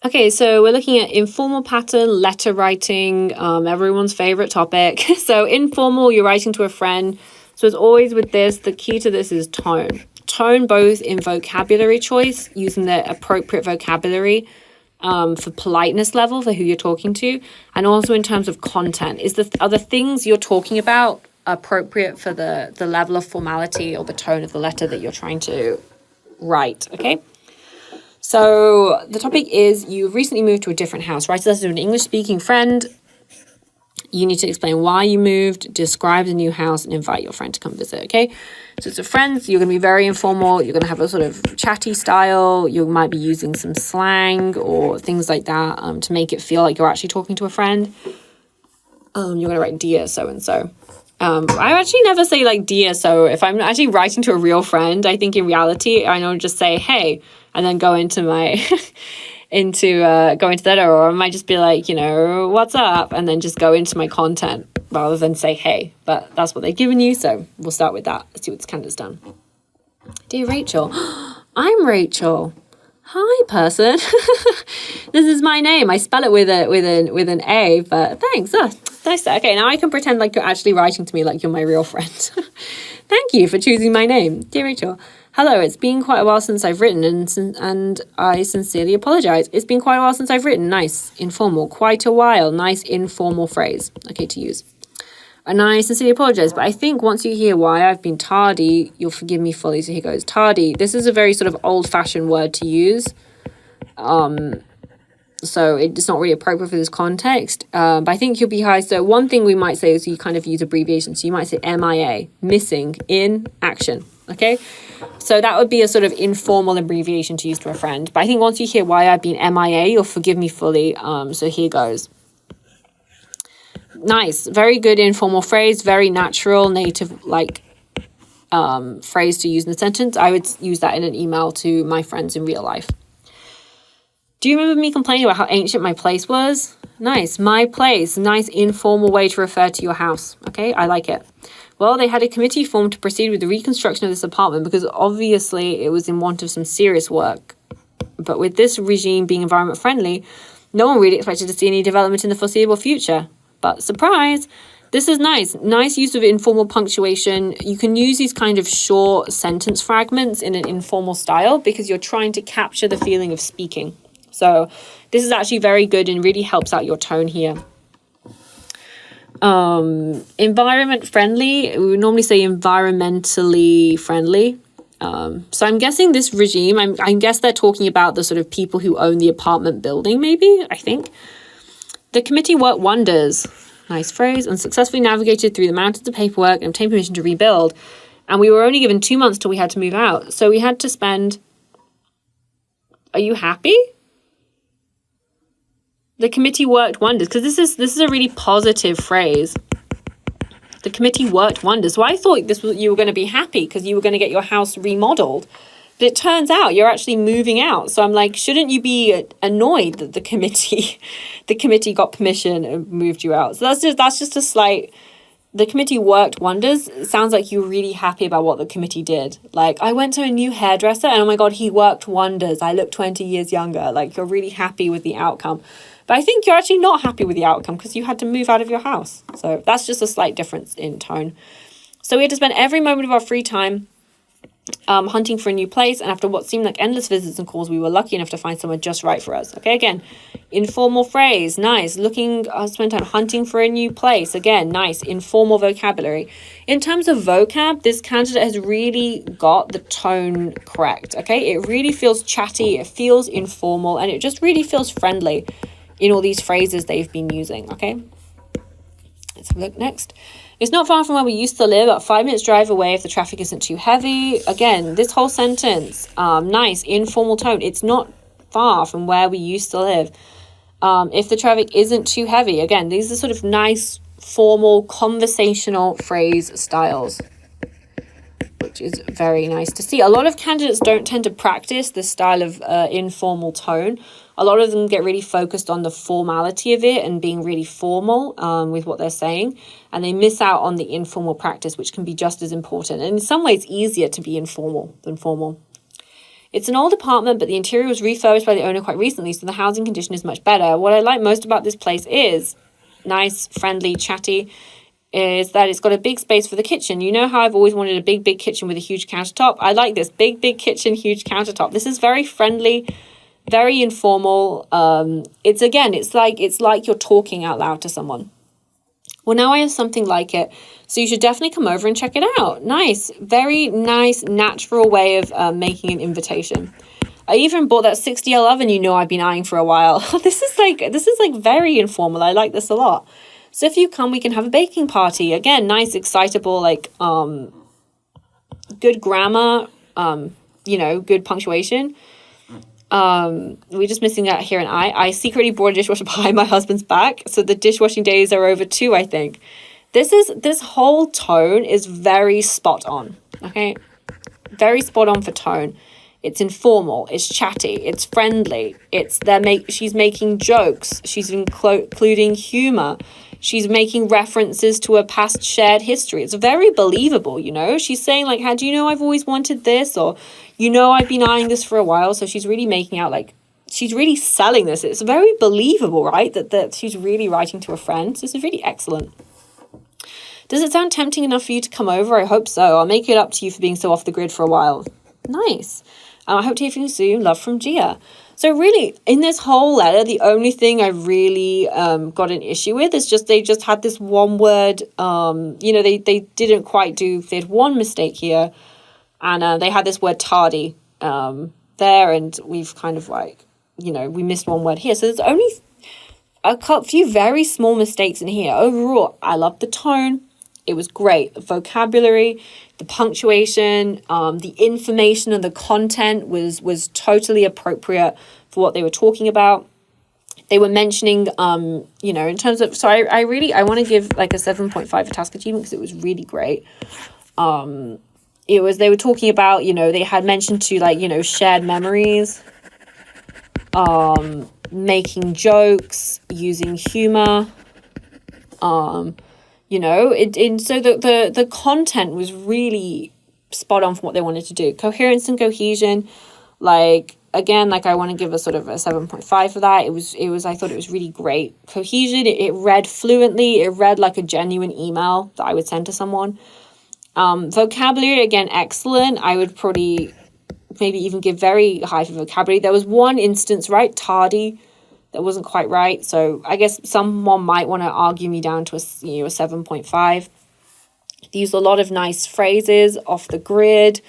Okay, so we're looking at informal pattern, letter writing, everyone's favorite topic. So informal, you're writing to a friend. So as always with this, the key to this is tone. Tone both in vocabulary choice, using the appropriate vocabulary for politeness level for who you're talking to, and also in terms of content. Are the things you're talking about appropriate for the level of formality or the tone of the letter that you're trying to write, okay? So the topic is you've recently moved to a different house. Write a letter to an English-speaking friend. You need to explain why you moved, describe the new house, and invite your friend to come visit, okay? So it's a friend. You're going to be very informal. You're going to have a sort of chatty style. You might be using some slang or things like that to make it feel like you're actually talking to a friend. You're going to write, dear so-and-so. I actually never say like dear so. If I'm actually writing to a real friend, I think in reality I don't just say hey and then go into my into that, or I might just be like, what's up, and then just go into my content rather than say hey. But that's what they've given you, so we'll start with that. Let's see what this candidate's done. Dear Rachel, I'm Rachel. Hi, person. This is my name. I spell it with an A, but thanks. Oh, nice. Okay, now I can pretend like you're actually writing to me like you're my real friend. Thank you for choosing my name. Dear Rachel, hello. It's been quite a while since I've written, and I sincerely apologize. It's been quite a while since I've written. Nice, informal. Quite a while. Nice, informal phrase. Okay, to use. And I sincerely apologize, but I think once you hear why I've been tardy, you'll forgive me fully. So here goes. Tardy. This is a very sort of old-fashioned word to use. So it's not really appropriate for this context. But I think you'll be high. So one thing we might say is you kind of use abbreviations. So you might say MIA, missing, in, action. Okay? So that would be a sort of informal abbreviation to use to a friend. But I think once you hear why I've been MIA, you'll forgive me fully. So here goes. Nice, very good informal phrase, very natural, native phrase to use in a sentence. I would use that in an email to my friends in real life. Do you remember me complaining about how ancient my place was? Nice, my place, nice informal way to refer to your house. Okay, I like it. Well, they had a committee formed to proceed with the reconstruction of this apartment because obviously it was in want of some serious work. But with this regime being environment friendly, no one really expected to see any development in the foreseeable future. But surprise, this is nice. Nice use of informal punctuation. You can use these kind of short sentence fragments in an informal style because you're trying to capture the feeling of speaking. So this is actually very good and really helps out your tone here. Environment friendly. We would normally say environmentally friendly. So I'm guessing this regime, I guess they're talking about the sort of people who own the apartment building, maybe, I think. The committee worked wonders, nice phrase, and successfully navigated through the mountains of paperwork and obtained permission to rebuild. And we were only given 2 months till we had to move out. So we had to spend... Are you happy? The committee worked wonders, because this is a really positive phrase. The committee worked wonders. So I thought you were going to be happy because you were going to get your house remodeled. But it turns out you're actually moving out. So I'm like, shouldn't you be annoyed that the committee got permission and moved you out? So that's just a slight... The committee worked wonders. It sounds like you're really happy about what the committee did. Like, I went to a new hairdresser and oh my God, he worked wonders. I look 20 years younger. Like, you're really happy with the outcome. But I think you're actually not happy with the outcome because you had to move out of your house. So that's just a slight difference in tone. So we had to spend every moment of our free time hunting for a new place, and after what seemed like endless visits and calls, we were lucky enough to find someone just right for us. Okay, again, informal phrase, nice. Spend time hunting for a new place. Again, nice, informal vocabulary. In terms of vocab, this candidate has really got the tone correct. Okay, it really feels chatty, it feels informal, and it just really feels friendly in all these phrases they've been using. Okay, let's have a look next. It's not far from where we used to live, about 5 minutes drive away if the traffic isn't too heavy. Again, this whole sentence, nice, informal tone. It's not far from where we used to live. If the traffic isn't too heavy. Again, these are sort of nice, formal, conversational phrase styles. which is very nice to see. A lot of candidates don't tend to practice this style of informal tone. A lot of them get really focused on the formality of it and being really formal with what they're saying, and they miss out on the informal practice, which can be just as important, and in some ways easier to be informal than formal. It's an old apartment, but the interior was refurbished by the owner quite recently, so the housing condition is much better. What I like most about this place is nice, friendly, chatty, is that it's got a big space for the kitchen. You know how I've always wanted a big, big kitchen with a huge countertop? I like this. Big, big kitchen, huge countertop. This is very friendly, very informal. It's like you're talking out loud to someone. Well, now I have something like it, so you should definitely come over and check it out. Nice, very nice, natural way of making an invitation. I even bought that 60L oven I've been eyeing for a while. This is like very informal. I like this a lot. So if you come, we can have a baking party. Again, nice, excitable, like good grammar, good punctuation. We're just missing out here an I. I secretly brought a dishwasher behind my husband's back, so the dishwashing days are over too, I think. This whole tone is very spot on, okay? Very spot on for tone. It's informal, it's chatty, it's friendly, she's making jokes, she's including humor, she's making references to a past shared history. It's very believable, She's saying, like, how do you know I've always wanted this? Or, I've been eyeing this for a while. So she's really making out, like, she's really selling this. It's very believable, right? That she's really writing to a friend. So this is really excellent. Does it sound tempting enough for you to come over? I hope so. I'll make it up to you for being so off the grid for a while. Nice. I hope to hear from you soon. Love from Gia. So really, in this whole letter, the only thing I really got an issue with is they just had this one word, they didn't quite they had one mistake here, and they had this word tardy there, and we've kind of we missed one word here. So there's only a few very small mistakes in here. Overall, I love the tone. It was great. The vocabulary, the punctuation, the information and the content was totally appropriate for what they were talking about. They were mentioning, in terms of, so I want to give like a 7.5 for task achievement because it was really great. They were talking about, they had mentioned to shared memories, making jokes, using humor, so the content was really spot on for what they wanted to do. Coherence and cohesion, I want to give a sort of a 7.5 for that. I thought it was really great. Cohesion, it read fluently. It read like a genuine email that I would send to someone. Vocabulary, again, excellent. I would probably maybe even give very high for vocabulary. There was one instance, right, tardy, that wasn't quite right. So I guess someone might want to argue me down to a 7.5. They used a lot of nice phrases off the grid.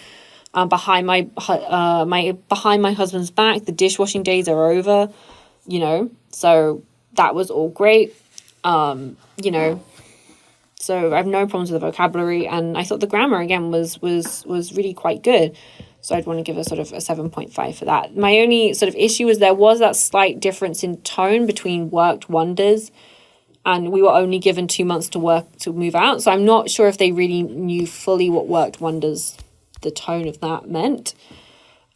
Behind my husband's back, the dishwashing days are over. So that was all great. So I have no problems with the vocabulary, and I thought the grammar again was really quite good. So I'd want to give a sort of a 7.5 for that. My only sort of issue was there was that slight difference in tone between worked wonders, and we were only given 2 months to move out. So I'm not sure if they really knew fully what worked wonders, the tone of that meant.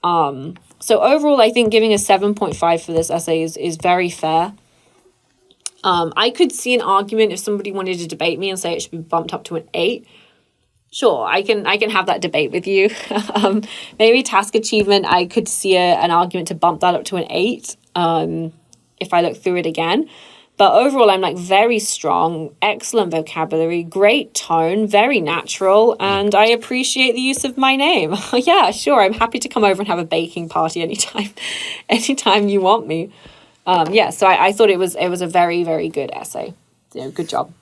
So overall, I think giving a 7.5 for this essay is very fair. I could see an argument if somebody wanted to debate me and say it should be bumped up to an 8. Sure, I can have that debate with you. Maybe task achievement, I could see an argument to bump that up to an 8 if I look through it again. But overall, I'm very strong, excellent vocabulary, great tone, very natural, and I appreciate the use of my name. Yeah, sure, I'm happy to come over and have a baking party anytime you want me. So I thought it was a very, very good essay. Good job.